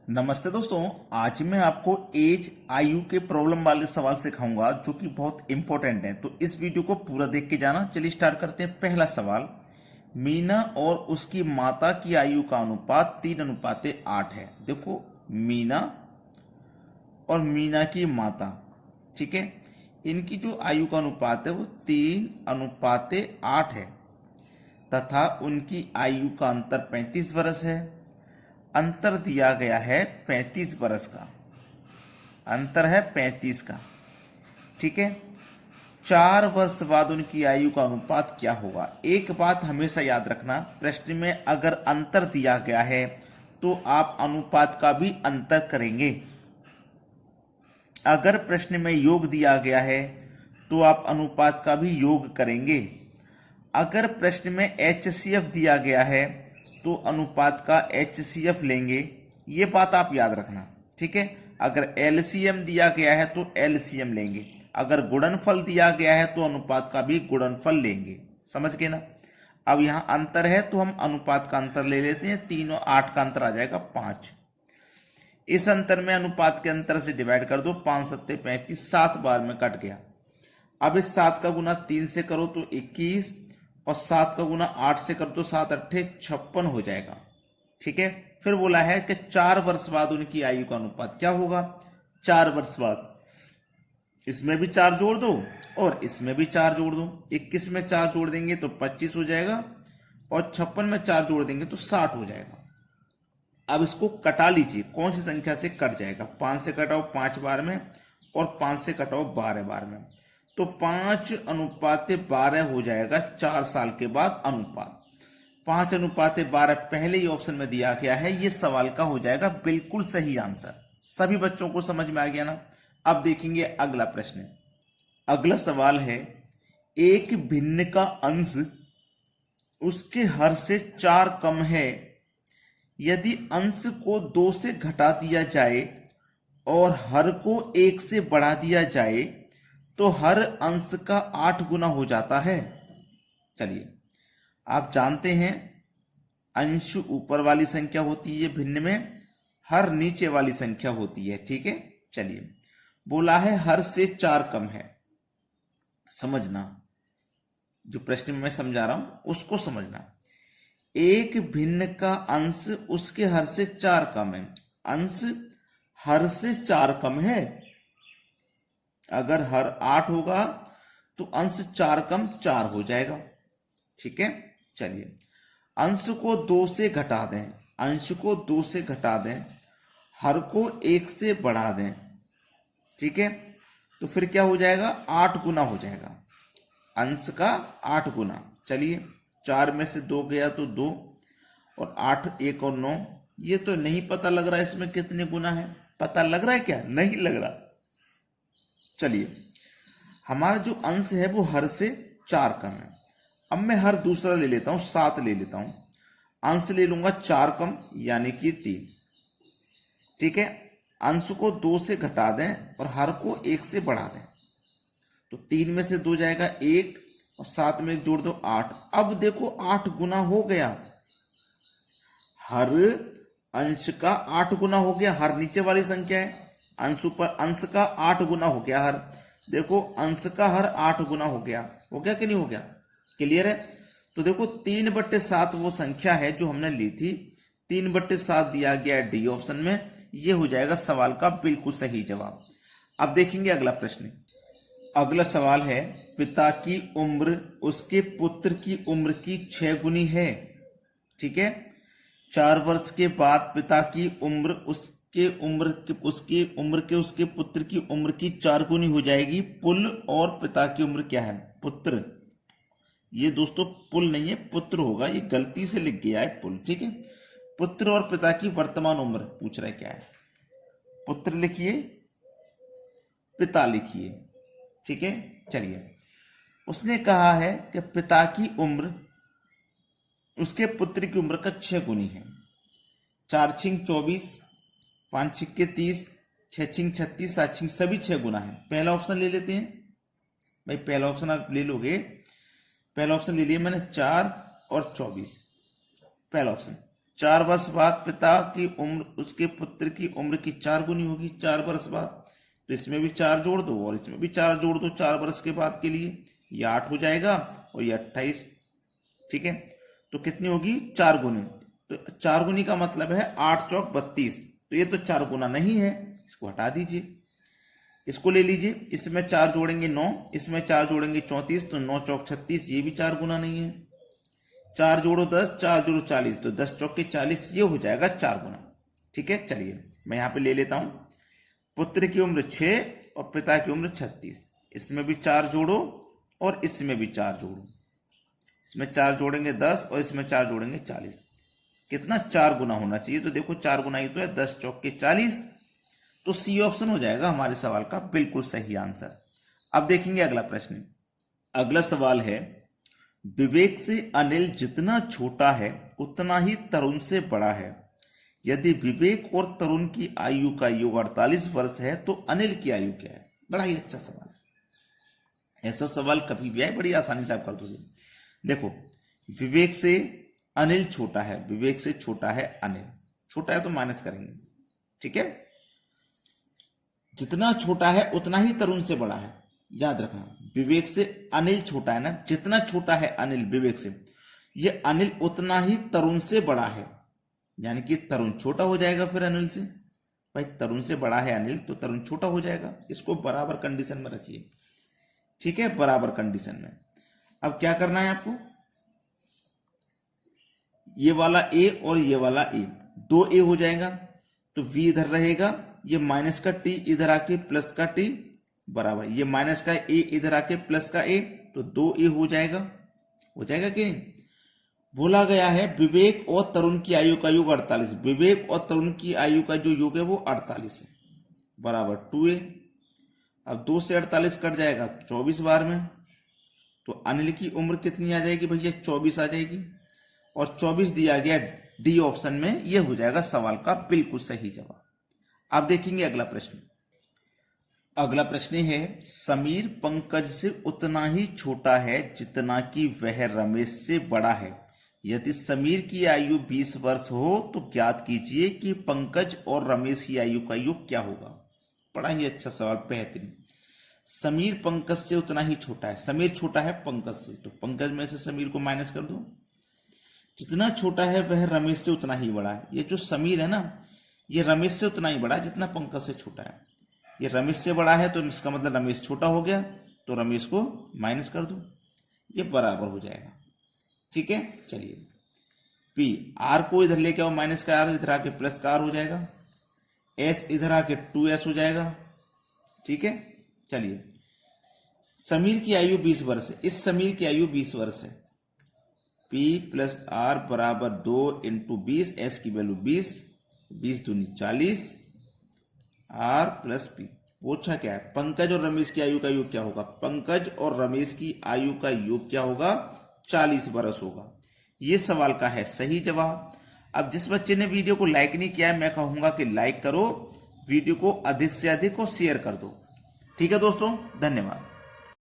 नमस्ते दोस्तों। आज मैं आपको एज आयु के प्रॉब्लम वाले सवाल सिखाऊंगा जो कि बहुत इंपॉर्टेंट है। तो इस वीडियो को पूरा देख के जाना। चलिए स्टार्ट करते हैं। पहला सवाल, मीना और उसकी माता की आयु का अनुपात 3:8 है। देखो, मीना और मीना की माता, ठीक है, इनकी जो आयु का अनुपात है वो 3:8 है तथा उनकी आयु का अंतर 35 वर्ष है। अंतर दिया गया है 35 बरस का, अंतर है 35 का, ठीक है। 4 वर्ष बाद उनकी आयु का अनुपात क्या होगा? एक बात हमेशा याद रखना, प्रश्न में अगर अंतर दिया गया है तो आप अनुपात का भी अंतर करेंगे। अगर प्रश्न में योग दिया गया है तो आप अनुपात का भी योग करेंगे। अगर प्रश्न में HCF दिया गया है तो अनुपात का HCF लेंगे। ये बात आप याद रखना, ठीक है। अगर LCM दिया गया है तो LCM लेंगे। अगर गुणनफल दिया गया है तो अनुपात का भी गुणनफल लेंगे। समझ गए ना? अब यहाँ अंतर है तो हम अनुपात का अंतर ले लेते हैं। 3 और 8 का अंतर आ जाएगा 5। इस अंतर में अनुपात के अंतर से डिवाइड कर दो। 5 सत्ते 35, 7 बार में कट गया। अब इस 7 का गुना 3 से करो तो 21 और 7 का गुना 8 से कर दो 7 अट्ठे 56 हो जाएगा, ठीक है। फिर बोला है कि 4 वर्ष बाद उनकी आयु का अनुपात क्या होगा? 4 वर्ष बाद इसमें भी 4 जोड़ दो और इसमें भी 4 जोड़ दो। 21 में 4 जोड़ देंगे तो 25 हो जाएगा और 56 में 4 जोड़ देंगे तो 60 हो जाएगा। अब इसको कटा लीजिए, कौन सी संख्या से कट जाएगा? 5 से कटाओ 5 बार में और 5 से कटाओ 12 बार में, तो 5:12 हो जाएगा। 4 साल के बाद अनुपात 5:12 पहले ही ऑप्शन में दिया गया है। ये सवाल का हो जाएगा बिल्कुल सही आंसर। सभी बच्चों को समझ में आ गया ना? अब देखेंगे अगला प्रश्न। अगला सवाल है, एक भिन्न का अंश उसके हर से 4 कम है। यदि अंश को 2 से घटा दिया जाए और हर को 1 से बढ़ा दिया जाए तो हर अंश का 8 गुना हो जाता है। चलिए, आप जानते हैं अंश ऊपर वाली संख्या होती है भिन्न में, हर नीचे वाली संख्या होती है, ठीक है। चलिए, बोला है हर से 4 कम है। समझना, जो प्रश्न में मैं समझा रहा हूं उसको समझना। एक भिन्न का अंश उसके हर से 4 कम है। अंश हर से 4 कम है। अगर हर 8 होगा तो अंश 4 कम 4 हो जाएगा, ठीक है। चलिए, अंश को 2 से घटा दें, अंश को 2 से घटा दें, हर को 1 से बढ़ा दें, ठीक है, तो फिर क्या हो जाएगा? 8 गुना हो जाएगा। अंश का 8 गुना। चलिए, 4 में से 2 गया तो 2 और 8 1 और 9। ये तो नहीं पता लग रहा है इसमें कितने गुना है। पता लग रहा है क्या? नहीं लग रहा। चलिए, हमारा जो अंश है वो हर से 4 कम है। अब मैं हर दूसरा ले लेता हूं, 7 ले लेता हूं। अंश ले लूंगा 4 कम यानी कि 3, ठीक है। अंश को 2 से घटा दें और हर को 1 से बढ़ा दें तो 3 में से 2 जाएगा 1 और 7 में 1 जोड़ दो 8। अब देखो 8 गुना हो गया। हर अंश का 8 गुना हो गया। हर नीचे वाली संख्या है, अंश ऊपर, अंश का 8 गुना हो गया हर। देखो, अंश का हर 8 गुना हो गया कि नहीं हो गया? क्लियर है? तो देखो 3/7 वो संख्या है जो हमने ली थी। 3/7 दिया गया है डी ऑप्शन में। ये हो जाएगा सवाल का बिल्कुल सही जवाब। अब देखेंगे अगला प्रश्न। अगला सवाल है, पिता की उम्र उसके पुत्र की उम्र की 6 गुनी है, ठीक है। 4 वर्ष के बाद पिता की उम्र उसके पुत्र की उम्र की 4 गुनी हो जाएगी। पुल और पिता की उम्र क्या है? पुत्र। ये दोस्तों पुल नहीं है, पुत्र होगा। ये गलती से लिख गया है पुल, ठीक है। पुत्र और पिता की वर्तमान उम्र पूछ रहा है क्या है। पुत्र लिखिए, पिता लिखिए, ठीक है। चलिए, उसने कहा है कि पिता की उम्र उसके पुत्र की उम्र का 6 गुनी है। 4 छिंग 24, 5 छिक्के 30, 6 छिंग 36, 7 छिंग सभी 6 गुना है। पहला ऑप्शन ले लेते हैं भाई। पहला ऑप्शन आप ले लोगे। पहला ऑप्शन ले लिया मैंने, 4 और 24, पहला ऑप्शन। 4 वर्ष बाद पिता की उम्र उसके पुत्र की उम्र की 4 गुनी होगी 4 वर्ष बाद। तो इसमें भी 4 जोड़ दो और इसमें भी 4 जोड़ दो 4 वर्ष के बाद के लिए, ये 8 हो जाएगा और ये 28। ठीक है, तो कितनी होगी 4 गुनी। तो 4 गुनी का मतलब है 8 चौक 32। तो ये तो 4 गुना नहीं है, इसको हटा दीजिए, इसको ले लीजिए। इसमें 4 जोड़ेंगे 9, इसमें 4 जोड़ेंगे 34, तो 9 चौक 36, ये भी 4 गुना नहीं है। 4 जोड़ो 10, 4 जोड़ो 40, तो 10 चौके 40, ये हो जाएगा 4 गुना। ठीक है, चलिए मैं यहाँ पे ले लेता हूँ। पुत्र की उम्र 6 और पिता की उम्र 36, इसमें भी 4 जोड़ो और इसमें भी 4 जोड़ो। इसमें 4 जोड़ेंगे 10 और इसमें 4 जोड़ेंगे 40, कितना 4 गुना होना चाहिए। तो देखो 4 गुना ही तो है, 10 चौके 40। तो सी ऑप्शन हो जाएगा हमारे सवाल का बिल्कुल सही आंसर। अब देखेंगे अगला प्रश्न। अगला सवाल है, विवेक से अनिल जितना छोटा है उतना ही तरुण से बड़ा है। यदि विवेक और तरुण की आयु का योग 48 वर्ष है तो अनिल की आयु क्या है। बड़ा ही अच्छा सवाल है, ऐसा सवाल कभी भी आए बड़ी आसानी से आप कर दोगे। देखो, विवेक से अनिल छोटा है, विवेक से छोटा है अनिल, छोटा है तो माइनस करेंगे। ठीक है, जितना छोटा है उतना ही तरुण से बड़ा है, याद रखना। विवेक से अनिल छोटा है ना, जितना छोटा है अनिल विवेक से, ये अनिल उतना ही तरुण से बड़ा है, यानी कि तरुण छोटा हो जाएगा फिर अनिल से। भाई तरुण से बड़ा है अनिल तो तरुण छोटा हो जाएगा, इसको बराबर कंडीशन में रखिए। ठीक है, बराबर कंडीशन में। अब क्या करना है आपको, ये वाला ए और ये वाला ए, 2a हो जाएगा, तो v इधर रहेगा, ये माइनस का t इधर आके प्लस का t बराबर, ये माइनस का a इधर आके प्लस का a, तो 2a हो जाएगा कि नहीं। बोला गया है विवेक और तरुण की आयु का योग 48, विवेक और तरुण की आयु का जो योग है वो 48 है, बराबर 2a। अब 2 से 48 कट जाएगा 24 बार में, तो अनिल की उम्र कितनी आ जाएगी भैया, 24 आ जाएगी। और 24 दिया गया डी ऑप्शन में, ये हो जाएगा सवाल का बिल्कुल सही जवाब। अब देखेंगे अगला प्रश्न। अगला प्रश्न है, समीर पंकज से उतना ही छोटा है जितना कि वह रमेश से बड़ा है। यदि समीर की आयु 20 वर्ष हो तो ज्ञात कीजिए कि पंकज और रमेश की आयु का योग क्या होगा। बड़ा ही अच्छा सवाल, बेहतरीन। समीर पंकज से उतना ही छोटा है, समीर छोटा है पंकज से, तो पंकज में से समीर को माइनस कर दो। जितना छोटा है वह रमेश से उतना ही बड़ा है। ये जो समीर है ना, ये रमेश से उतना ही बड़ा है जितना पंकज से छोटा है। ये रमेश से बड़ा है तो इसका मतलब रमेश छोटा हो गया, तो रमेश को माइनस कर दो, ये बराबर हो जाएगा। ठीक है, चलिए पी आर को इधर लेके आओ, माइनस का आर इधर आके प्लस का आर हो जाएगा, एस इधर आके 2s हो जाएगा। ठीक है, चलिए समीर की आयु 20 वर्ष है, इस समीर की आयु 20 वर्ष है। P प्लस आर बराबर 2 इंटू 20, एस की वैल्यू 20, 20 दूनी 40, आर प्लस पी। पूछा क्या है, पंकज और रमेश की आयु का योग क्या होगा। पंकज और रमेश की आयु का योग क्या होगा, 40 वर्ष होगा। ये सवाल का है सही जवाब। अब जिस बच्चे ने वीडियो को लाइक नहीं किया है, मैं कहूंगा कि लाइक करो, वीडियो को अधिक से अधिक को शेयर कर दो। ठीक है दोस्तों, धन्यवाद।